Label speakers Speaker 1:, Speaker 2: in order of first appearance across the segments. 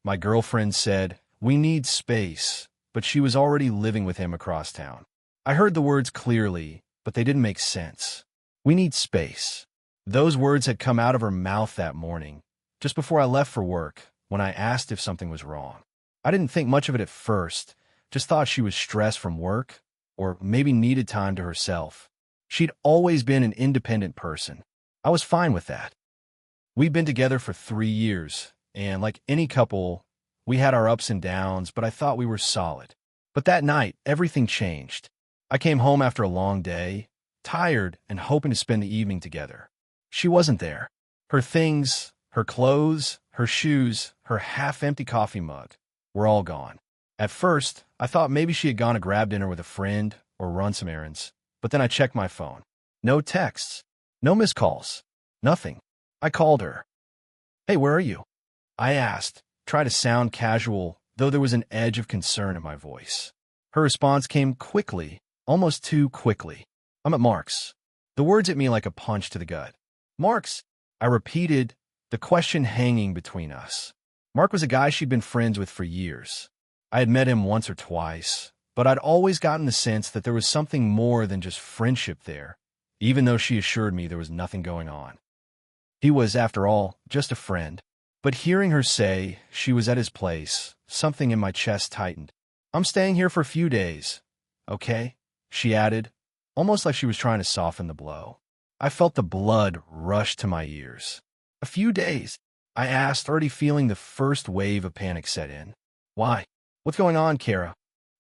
Speaker 1: My girlfriend said, "We need space," but she was already living with him across town. I heard the words clearly, but they didn't make sense. We need space. Those words had come out of her mouth that morning, just before I left for work, when I asked if something was wrong. I didn't think much of it at first, just thought she was stressed from work, or maybe needed time to herself. She'd always been an independent person. I was fine with that. We'd been together for 3 years, and like any couple, we had our ups and downs, but I thought we were solid. But that night, everything changed. I came home after a long day, tired and hoping to spend the evening together. She wasn't there. Her things, her clothes, her shoes, her half-empty coffee mug were all gone. At first, I thought maybe she had gone to grab dinner with a friend or run some errands, but then I checked my phone. No texts, no missed calls, nothing. I called her. "Hey, where are you?" I asked, trying to sound casual, though there was an edge of concern in my voice. Her response came quickly, almost too quickly. "I'm at Mark's." The words hit me like a punch to the gut. "Mark's?" I repeated, the question hanging between us. Mark was a guy she'd been friends with for years. I had met him once or twice, but I'd always gotten the sense that there was something more than just friendship there, even though she assured me there was nothing going on. He was, after all, just a friend. But hearing her say she was at his place, something in my chest tightened. "I'm staying here for a few days, okay?" she added, almost like she was trying to soften the blow. I felt the blood rush to my ears. "A few days?" I asked, already feeling the first wave of panic set in. "Why? What's going on, Kara?"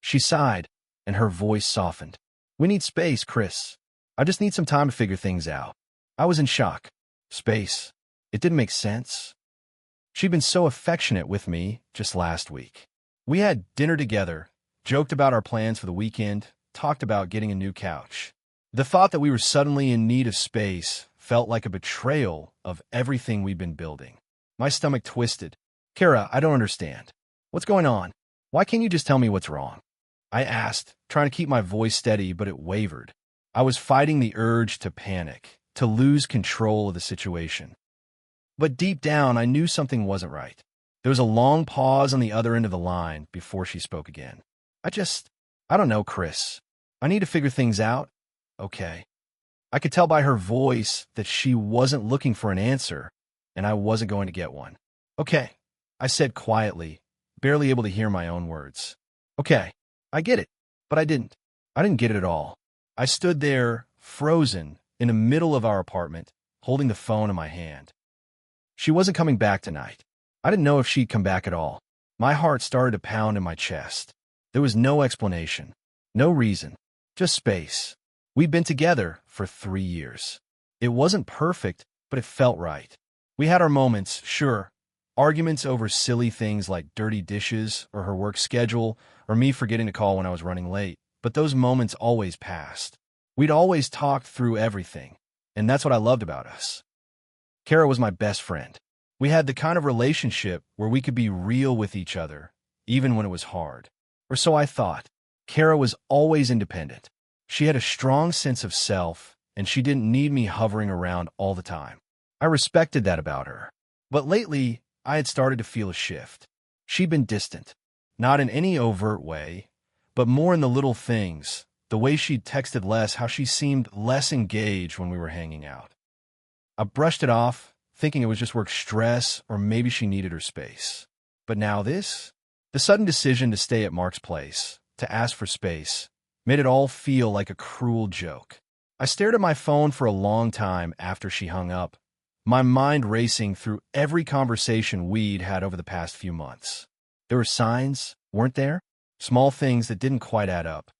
Speaker 1: She sighed, and her voice softened. "We need space, Chris. I just need some time to figure things out." I was in shock. Space. It didn't make sense. She'd been so affectionate with me just last week. We had dinner together, joked about our plans for the weekend, talked about getting a new couch. The thought that we were suddenly in need of space felt like a betrayal of everything we'd been building. My stomach twisted. "Kara, I don't understand. What's going on? Why can't you just tell me what's wrong?" I asked, trying to keep my voice steady, but it wavered. I was fighting the urge to panic, to lose control of the situation. But deep down, I knew something wasn't right. There was a long pause on the other end of the line before she spoke again. I don't know, Chris. I need to figure things out. Okay." I could tell by her voice that she wasn't looking for an answer, and I wasn't going to get one. "Okay," I said quietly, barely able to hear my own words. "Okay, I get it." But I didn't. I didn't get it at all. I stood there, frozen, in the middle of our apartment, holding the phone in my hand. She wasn't coming back tonight. I didn't know if she'd come back at all. My heart started to pound in my chest. There was no explanation, no reason, just space. We'd been together for 3 years. It wasn't perfect, but it felt right. We had our moments, sure. Arguments over silly things like dirty dishes or her work schedule or me forgetting to call when I was running late. But those moments always passed. We'd always talked through everything, and that's what I loved about us. Kara was my best friend. We had the kind of relationship where we could be real with each other, even when it was hard. Or so I thought. Kara was always independent. She had a strong sense of self, and she didn't need me hovering around all the time. I respected that about her. But lately, I had started to feel a shift. She'd been distant, not in any overt way, but more in the little things, the way she'd texted less, how she seemed less engaged when we were hanging out. I brushed it off, thinking it was just work stress or maybe she needed her space. But now this? The sudden decision to stay at Mark's place, to ask for space, made it all feel like a cruel joke. I stared at my phone for a long time after she hung up, my mind racing through every conversation we'd had over the past few months. There were signs, weren't there? Small things that didn't quite add up.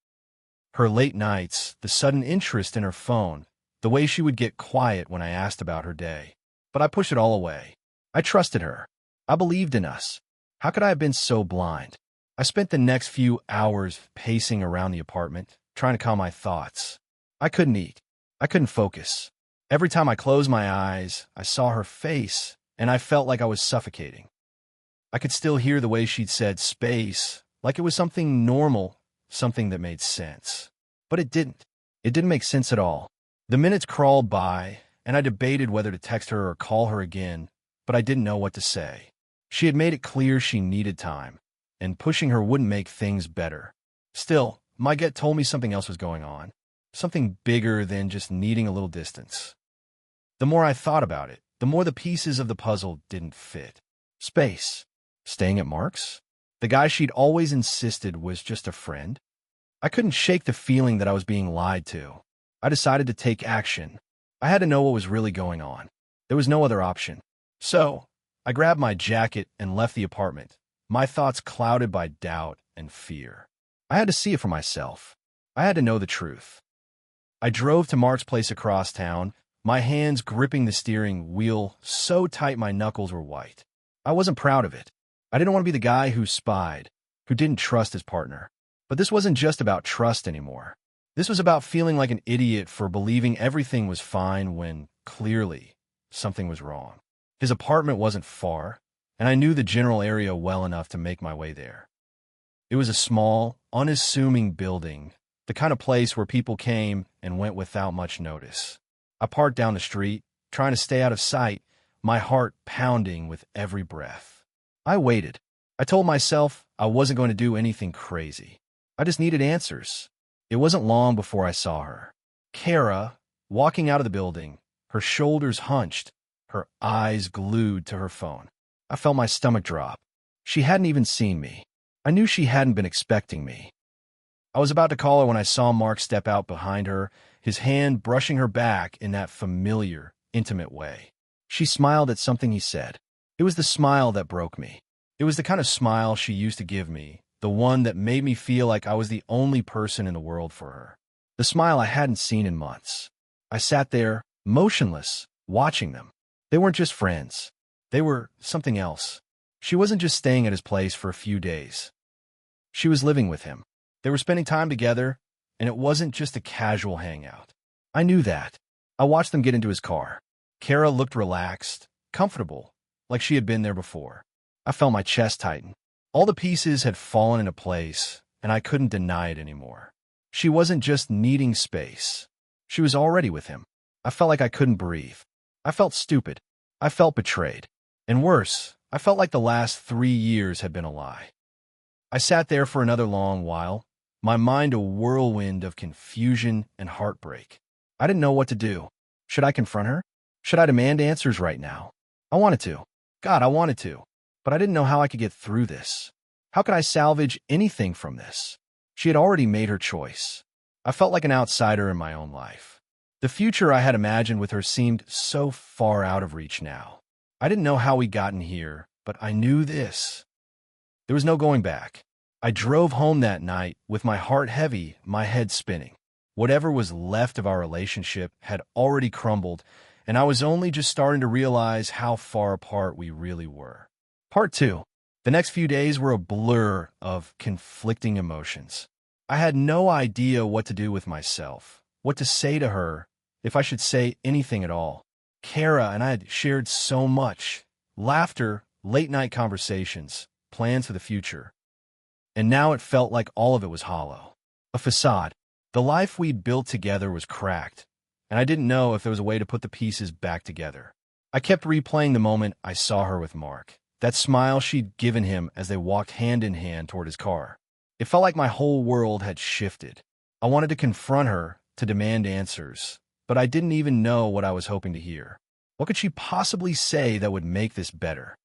Speaker 1: Her late nights, the sudden interest in her phone, the way she would get quiet when I asked about her day. But I pushed it all away. I trusted her. I believed in us. How could I have been so blind? I spent the next few hours pacing around the apartment, trying to calm my thoughts. I couldn't eat. I couldn't focus. Every time I closed my eyes, I saw her face, and I felt like I was suffocating. I could still hear the way she'd said space, like it was something normal, something that made sense. But it didn't. It didn't make sense at all. The minutes crawled by, and I debated whether to text her or call her again, but I didn't know what to say. She had made it clear she needed time, and pushing her wouldn't make things better. Still, my gut told me something else was going on, something bigger than just needing a little distance. The more I thought about it, the more the pieces of the puzzle didn't fit. Space. Staying at Mark's? The guy she'd always insisted was just a friend? I couldn't shake the feeling that I was being lied to. I decided to take action. I had to know what was really going on. There was no other option. So, I grabbed my jacket and left the apartment, my thoughts clouded by doubt and fear. I had to see it for myself. I had to know the truth. I drove to Mark's place across town, my hands gripping the steering wheel so tight my knuckles were white. I wasn't proud of it. I didn't want to be the guy who spied, who didn't trust his partner. But this wasn't just about trust anymore. This was about feeling like an idiot for believing everything was fine when, clearly, something was wrong. His apartment wasn't far, and I knew the general area well enough to make my way there. It was a small, unassuming building, the kind of place where people came and went without much notice. I parked down the street, trying to stay out of sight, my heart pounding with every breath. I waited. I told myself I wasn't going to do anything crazy. I just needed answers. It wasn't long before I saw her. Kara, walking out of the building, her shoulders hunched, her eyes glued to her phone. I felt my stomach drop. She hadn't even seen me. I knew she hadn't been expecting me. I was about to call her when I saw Mark step out behind her, his hand brushing her back in that familiar, intimate way. She smiled at something he said. It was the smile that broke me. It was the kind of smile she used to give me, the one that made me feel like I was the only person in the world for her. The smile I hadn't seen in months. I sat there, motionless, watching them. They weren't just friends. They were something else. She wasn't just staying at his place for a few days. She was living with him. They were spending time together, and it wasn't just a casual hangout. I knew that. I watched them get into his car. Kara looked relaxed, comfortable, like she had been there before. I felt my chest tighten. All the pieces had fallen into place, and I couldn't deny it anymore. She wasn't just needing space. She was already with him. I felt like I couldn't breathe. I felt stupid. I felt betrayed. And worse, I felt like the last 3 years had been a lie. I sat there for another long while, my mind a whirlwind of confusion and heartbreak. I didn't know what to do. Should I confront her? Should I demand answers right now? I wanted to. God, I wanted to. But I didn't know how I could get through this. How could I salvage anything from this? She had already made her choice. I felt like an outsider in my own life. The future I had imagined with her seemed so far out of reach now. I didn't know how we'd gotten here, but I knew this. There was no going back. I drove home that night with my heart heavy, my head spinning. Whatever was left of our relationship had already crumbled, and I was only just starting to realize how far apart we really were. Part 2. The next few days were a blur of conflicting emotions. I had no idea what to do with myself, what to say to her, if I should say anything at all. Kara and I had shared so much. Laughter, late-night conversations, plans for the future. And now it felt like all of it was hollow. A facade. The life we'd built together was cracked, and I didn't know if there was a way to put the pieces back together. I kept replaying the moment I saw her with Mark, that smile she'd given him as they walked hand in hand toward his car. It felt like my whole world had shifted. I wanted to confront her, to demand answers, but I didn't even know what I was hoping to hear. What could she possibly say that would make this better?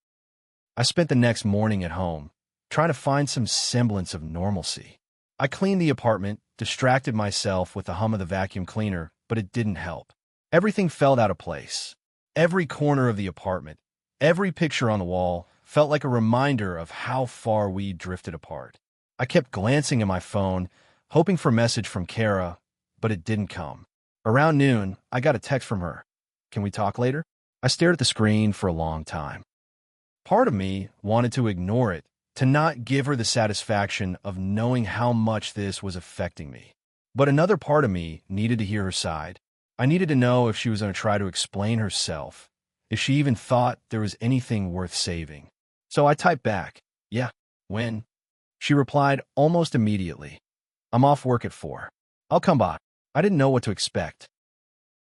Speaker 1: I spent the next morning at home, trying to find some semblance of normalcy. I cleaned the apartment, distracted myself with the hum of the vacuum cleaner, but it didn't help. Everything felt out of place. Every corner of the apartment, every picture on the wall felt like a reminder of how far we'd drifted apart. I kept glancing at my phone, hoping for a message from Kara, but it didn't come. Around noon, I got a text from her. Can we talk later? I stared at the screen for a long time. Part of me wanted to ignore it, to not give her the satisfaction of knowing how much this was affecting me. But another part of me needed to hear her side. I needed to know if she was going to try to explain herself, if she even thought there was anything worth saving. So I typed back, "Yeah, when?" She replied almost immediately, "I'm off work at 4. I'll come by." I didn't know what to expect.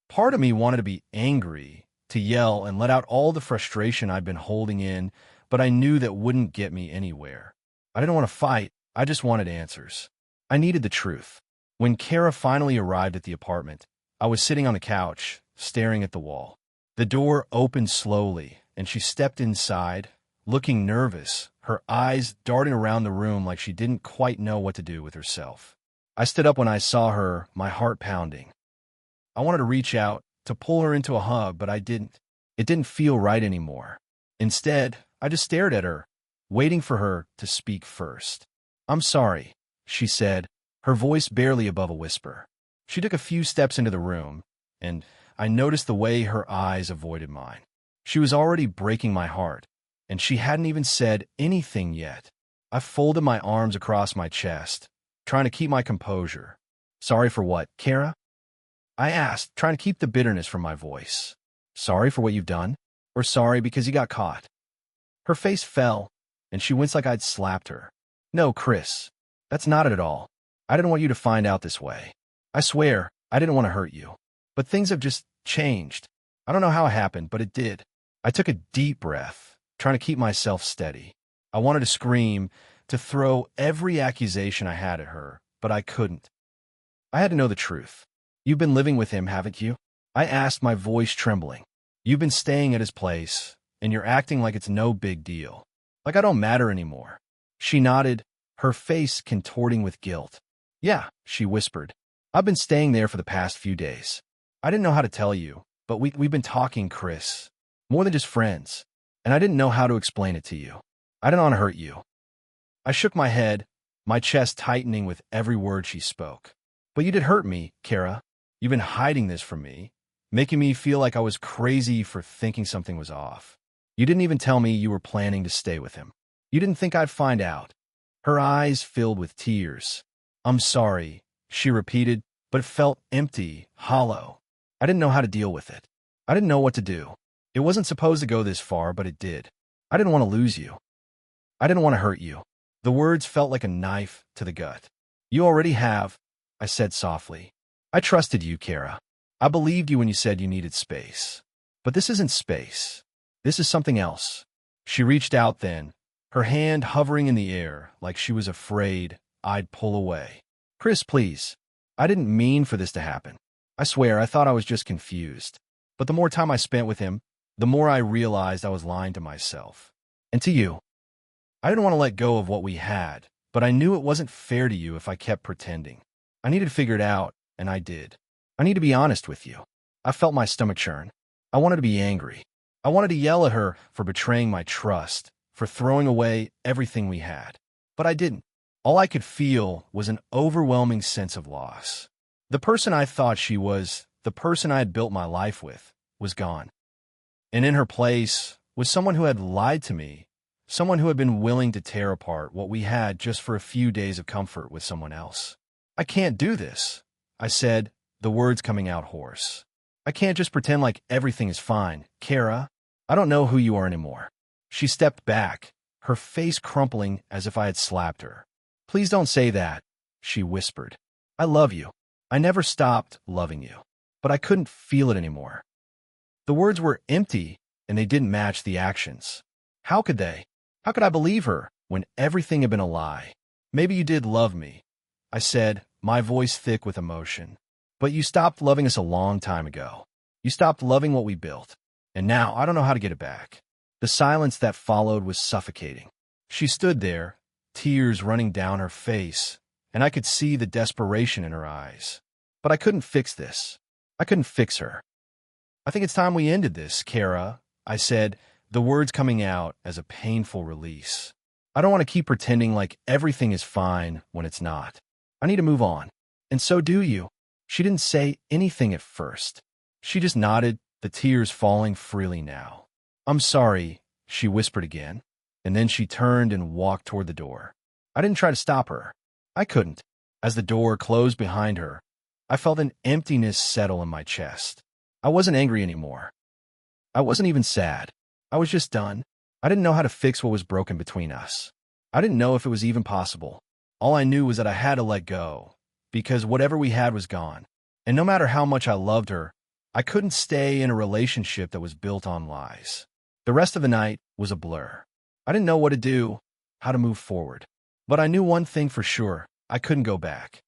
Speaker 1: Part of me wanted to be angry, to yell and let out all the frustration I'd been holding in, but I knew that wouldn't get me anywhere. I didn't want to fight, I just wanted answers. I needed the truth. When Kara finally arrived at the apartment, I was sitting on the couch, staring at the wall. The door opened slowly, and she stepped inside, looking nervous, her eyes darting around the room like she didn't quite know what to do with herself. I stood up when I saw her, my heart pounding. I wanted to reach out, to pull her into a hug, but I didn't. It didn't feel right anymore. Instead, I just stared at her, waiting for her to speak first. "I'm sorry," she said, her voice barely above a whisper. She took a few steps into the room, and I noticed the way her eyes avoided mine. She was already breaking my heart, and she hadn't even said anything yet. I folded my arms across my chest, trying to keep my composure. "Sorry for what, Kara?" I asked, trying to keep the bitterness from my voice. "Sorry for what you've done? Or sorry because you got caught?" Her face fell, and she winced like I'd slapped her. "No, Chris, that's not it at all. I didn't want you to find out this way. I swear, I didn't want to hurt you. But things have just changed. I don't know how it happened, but it did." I took a deep breath, trying to keep myself steady. I wanted to scream, to throw every accusation I had at her, but I couldn't. I had to know the truth. "You've been living with him, haven't you?" I asked, my voice trembling. "You've been staying at his place, and you're acting like it's no big deal. Like I don't matter anymore." She nodded, her face contorting with guilt. "Yeah," she whispered. "I've been staying there for the past few days. I didn't know how to tell you, but we've been talking, Chris. More than just friends. And I didn't know how to explain it to you. I didn't want to hurt you." I shook my head, my chest tightening with every word she spoke. "But you did hurt me, Kara. You've been hiding this from me, making me feel like I was crazy for thinking something was off. You didn't even tell me you were planning to stay with him. You didn't think I'd find out." Her eyes filled with tears. "I'm sorry," she repeated, but it felt empty, hollow. I didn't know how to deal with it. I didn't know what to do. It wasn't supposed to go this far, but it did. I didn't want to lose you. I didn't want to hurt you. The words felt like a knife to the gut. "You already have," I said softly. "I trusted you, Kara. I believed you when you said you needed space. But this isn't space. This is something else." She reached out then, her hand hovering in the air like she was afraid I'd pull away. "Chris, please. I didn't mean for this to happen. I swear, I thought I was just confused. But the more time I spent with him, the more I realized I was lying to myself. And to you. I didn't want to let go of what we had, but I knew it wasn't fair to you if I kept pretending. I needed to figure it out, and I did. I need to be honest with you. I felt my stomach churn. I wanted to be angry. I wanted to yell at her for betraying my trust, for throwing away everything we had. But I didn't. All I could feel was an overwhelming sense of loss. The person I thought she was, the person I had built my life with, was gone. And in her place was someone who had lied to me, someone who had been willing to tear apart what we had just for a few days of comfort with someone else. "I can't do this," I said, the words coming out hoarse. "I can't just pretend like everything is fine, Kara. I don't know who you are anymore." She stepped back, her face crumpling as if I had slapped her. "Please don't say that," she whispered. "I love you. I never stopped loving you. But I couldn't feel it anymore." The words were empty, and they didn't match the actions. How could they? How could I believe her when everything had been a lie? "Maybe you did love me," I said, my voice thick with emotion. "But you stopped loving us a long time ago. You stopped loving what we built. And now I don't know how to get it back." The silence that followed was suffocating. She stood there, tears running down her face, and I could see the desperation in her eyes. But I couldn't fix this. I couldn't fix her. "I think it's time we ended this, Kara," I said, the words coming out as a painful release. "I don't want to keep pretending like everything is fine when it's not. I need to move on. And so do you." She didn't say anything at first. She just nodded, the tears falling freely now. "I'm sorry," she whispered again, and then she turned and walked toward the door. I didn't try to stop her. I couldn't. As the door closed behind her, I felt an emptiness settle in my chest. I wasn't angry anymore. I wasn't even sad. I was just done. I didn't know how to fix what was broken between us. I didn't know if it was even possible. All I knew was that I had to let go, because whatever we had was gone. And no matter how much I loved her, I couldn't stay in a relationship that was built on lies. The rest of the night was a blur. I didn't know what to do, how to move forward. But I knew one thing for sure: I couldn't go back.